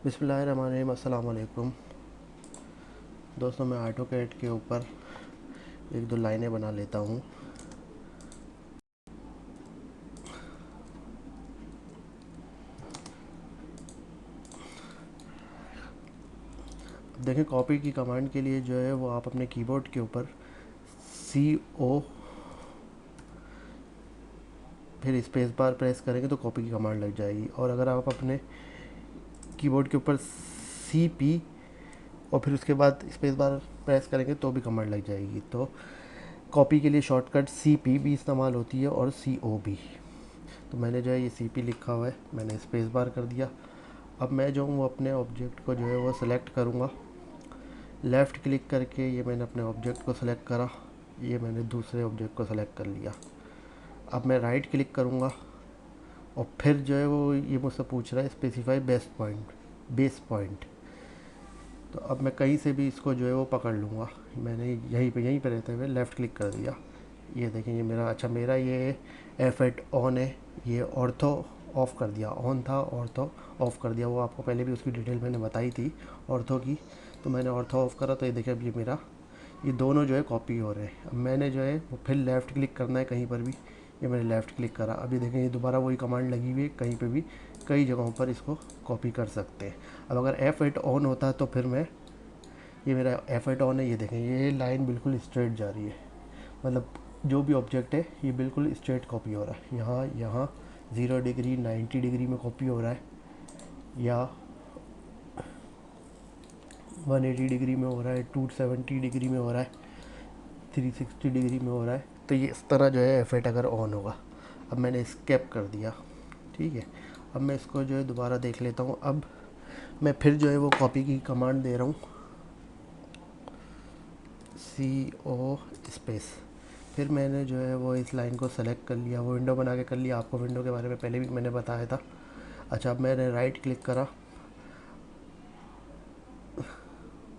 बिस्मिल्लाहिर्रहमानिर्रहीम। अस्सलाम वालेकुम दोस्तों, मैं ऑटोकैड के ऊपर एक दो लाइनें बना लेता हूँ। देखें, कॉपी की कमांड के लिए जो है वो आप अपने कीबोर्ड के ऊपर CO फिर स्पेस बार प्रेस करेंगे तो कॉपी की कमांड लग जाएगी। और अगर आप अपने कीबोर्ड के ऊपर CP और फिर उसके बाद स्पेस बार प्रेस करेंगे तो भी कमांड लग जाएगी। तो कॉपी के लिए शॉर्टकट CP भी इस्तेमाल होती है और CO भी। तो मैंने जो है ये CP लिखा हुआ है, मैंने स्पेस बार कर दिया। अब मैं जो हूँ वो अपने ऑब्जेक्ट को जो है वो सिलेक्ट करूँगा। लेफ़्ट क्लिक करके ये मैंने अपने ऑब्जेक्ट को सिलेक्ट करा, ये मैंने दूसरे ऑब्जेक्ट को सिलेक्ट कर लिया। अब मैं राइट क्लिक करूँगा और फिर जो है वो ये मुझसे पूछ रहा है स्पेसिफाई बेस पॉइंट। तो अब मैं कहीं से भी इसको जो है वो पकड़ लूँगा। मैंने यहीं पे रहते हुए लेफ़्ट क्लिक कर दिया। ये देखें, ये मेरा ये F8 ऑन है। ये ऑर्थो ऑफ़ कर दिया, ऑन था ऑर्थो ऑफ़ कर दिया। वो आपको पहले भी उसकी डिटेल मैंने बताई थी ऑर्थो की। तो मैंने ऑर्थो ऑफ़ करा तो ये देखिए, अब ये दोनों जो है कॉपी हो रहे हैं। अब मैंने जो है वो फिर लेफ़्ट क्लिक करना है कहीं पर भी। ये मैंने लेफ़्ट क्लिक करा, अभी देखें ये दोबारा वही कमांड लगी हुई है। कहीं पे भी कई जगहों पर इसको कॉपी कर सकते हैं। अब अगर F8 ऑन होता है तो फिर मैं, ये मेरा F8 ऑन है, ये देखें ये लाइन बिल्कुल स्ट्रेट जा रही है। मतलब जो भी ऑब्जेक्ट है ये बिल्कुल स्ट्रेट कॉपी हो रहा है। यहाँ यहाँ 0 डिग्री 90 डिग्री में कॉपी हो रहा है, या 180 डिग्री में हो रहा है, 270 डिग्री में हो रहा है, 360 डिग्री में हो रहा है। तो ये इस तरह जो है F8 अगर ऑन होगा। अब मैंने स्केप कर दिया, ठीक है। अब मैं इसको जो है दोबारा देख लेता हूँ। अब मैं फिर जो है वो कॉपी की कमांड दे रहा हूँ, CO स्पेस। फिर मैंने जो है वो इस लाइन को सेलेक्ट कर लिया, वो विंडो बना के कर लिया। आपको विंडो के बारे में पहले भी मैंने बताया था। अच्छा, अब मैंने राइट क्लिक करा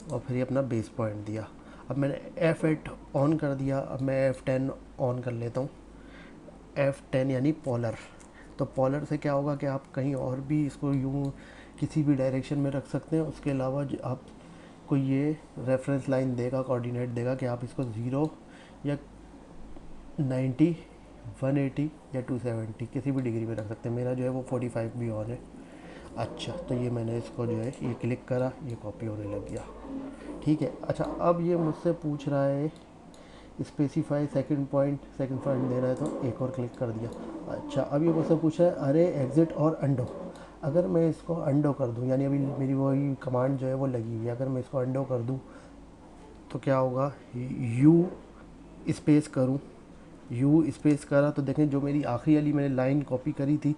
और फिर ये अपना बेस पॉइंट दिया। अब मैंने F8 ऑन कर दिया। अब मैं F10 ऑन कर लेता हूँ। F10 यानी पॉलर। तो पॉलर से क्या होगा कि आप कहीं और भी इसको यूँ किसी भी डायरेक्शन में रख सकते हैं। उसके अलावा आपको ये रेफरेंस लाइन देगा, कोऑर्डिनेट देगा कि आप इसको 0 या 90, 180 या 270 किसी भी डिग्री में रख सकते हैं। मेरा जो है वो 45 भी ऑन है। अच्छा, तो ये मैंने इसको जो है ये क्लिक करा, ये कॉपी होने लग गया, ठीक है। अच्छा, अब ये मुझसे पूछ रहा है स्पेसिफाई सेकंड पॉइंट दे रहा है, तो एक और क्लिक कर दिया। अच्छा, अब ये मुझसे पूछ रहा है अरे एग्ज़िट और अंडो। अगर मैं इसको अंडो कर दूं, यानी अभी मेरी वही कमांड जो है वो लगी हुई है, अगर मैं इसको अंडो कर दूं तो क्या होगा, यू स्पेस करूं, यू स्पेस करा तो देखें जो मेरी आखिरी वाली मैंने लाइन कॉपी करी थी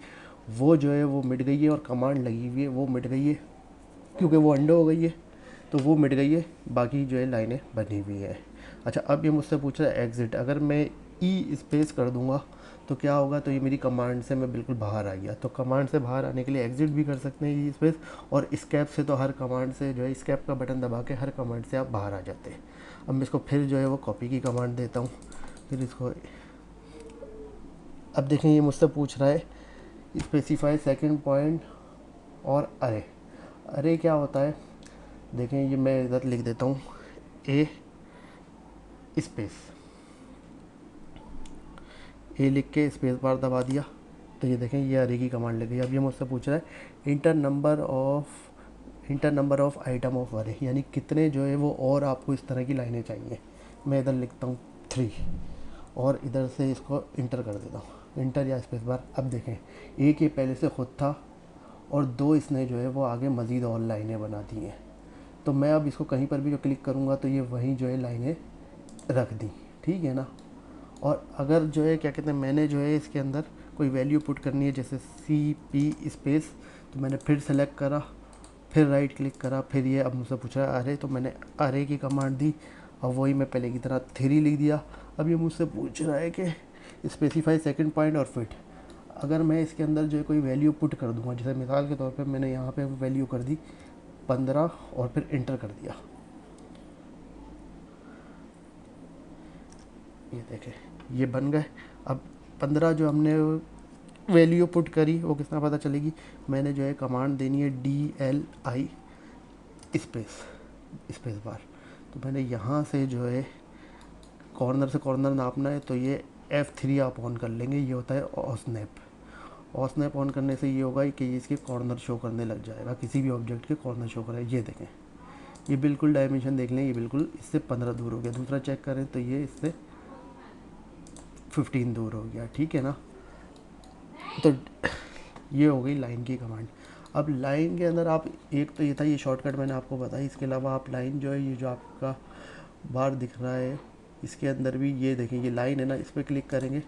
वो जो है वो मिट गई है, और कमांड लगी हुई है वो मिट गई है क्योंकि वो अंडो हो गई है। तो वो मिट गई है, बाकी जो है लाइनें बनी हुई है। अच्छा, अब ये मुझसे पूछ रहा है एग्ज़िट। अगर मैं स्पेस कर दूंगा तो क्या होगा, तो ये मेरी कमांड से मैं बिल्कुल बाहर आ गया। तो कमांड से बाहर आने के लिए एग्ज़िट भी कर सकते हैं स्पेस, और स्केप से तो हर कमांड से जो है स्केप का बटन दबा के हर कमांड से आप बाहर आ जाते हैं। अब मैं इसको फिर जो है वो कॉपी की कमांड देता हूँ, फिर इसको। अब देखें ये मुझसे पूछ रहा है स्पेसिफाई सेकंड पॉइंट और अरे। अरे क्या होता है, देखें ये मैं इधर लिख देता हूँ ए स्पेस, ए लिख के स्पेस बार दबा दिया। तो ये देखें ये अरे की कमांड लग गई। अब ये मुझसे पूछ रहा है inter number of item of अरे, यानी कितने जो है वो और आपको इस तरह की लाइनें चाहिए। मैं इधर लिखता हूँ 3 और इधर से इसको इंटर कर देता हूँ, इंटर या स्पेस बार। अब देखें एक ये पहले से खुद था और 2 इसने जो है वो आगे मज़ीद और लाइनें बना दी हैं। तो मैं अब इसको कहीं पर भी जो क्लिक करूँगा तो ये वहीं जो है लाइनें रख दी, ठीक है ना। और अगर जो है क्या कहते हैं, मैंने जो है इसके अंदर कोई वैल्यू पुट करनी है जैसे CP स्पेस, तो मैंने फिर सेलेक्ट करा, फिर राइट क्लिक करा, फिर ये अब मुझसे पूछा अरे, तो मैंने अरे की कमांड दी। अब वही मैं पहले की तरह 3 लिख दिया। अब ये मुझसे पूछ रहा है कि स्पेसिफाई सेकंड पॉइंट और फिट। अगर मैं इसके अंदर जो है कोई वैल्यू पुट कर दूंगा, जैसे मिसाल के तौर पे मैंने यहाँ पे वैल्यू कर दी 15 और फिर इंटर कर दिया, ये देखें ये बन गए। अब 15 जो हमने वैल्यू पुट करी, वो किस तरह पता चलेगी, मैंने जो है कमांड देनी है DLI स्पेस स्पेस बार। तो मैंने यहाँ से जो है कॉर्नर से कॉर्नर नापना है, तो ये F3 आप ऑन कर लेंगे, ये होता है ऑसनैप ऑन करने से ये होगा कि इसके कॉर्नर शो करने लग जाएगा, किसी भी ऑब्जेक्ट के कॉर्नर शो करें। ये देखें, ये बिल्कुल डायमेंशन देख लें, ये बिल्कुल इससे 15 दूर हो गया। दूसरा चेक करें तो ये इससे 15 दूर हो गया, ठीक है ना। तो ये हो गई लाइन की कमांड। अब लाइन के अंदर आप, एक तो ये था, ये शॉर्टकट मैंने आपको बताया, इसके अलावा आप लाइन जो है, ये जो आपका बार दिख रहा है इसके अंदर भी ये देखें, ये लाइन है ना, इस पर क्लिक करेंगे।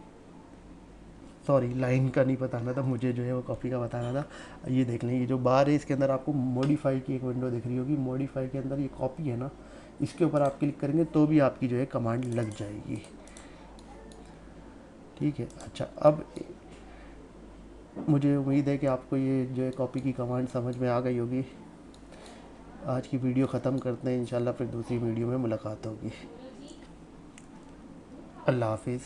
सॉरी, लाइन का नहीं बताना था मुझे, जो है वो कॉपी का बताना था। ये देख लें, ये जो बार है इसके अंदर आपको मॉडिफाई की एक विंडो दिख रही होगी, मॉडिफाई के अंदर ये कॉपी है ना, इसके ऊपर आप क्लिक करेंगे तो भी आपकी जो है कमांड लग जाएगी, ठीक है। अच्छा, अब मुझे उम्मीद है कि आपको ये जो है कॉपी की कमांड समझ में आ गई होगी। आज की वीडियो ख़त्म करते हैं, इंशाल्लाह फिर दूसरी वीडियो में मुलाकात होगी। अल्लाह हाफिज़।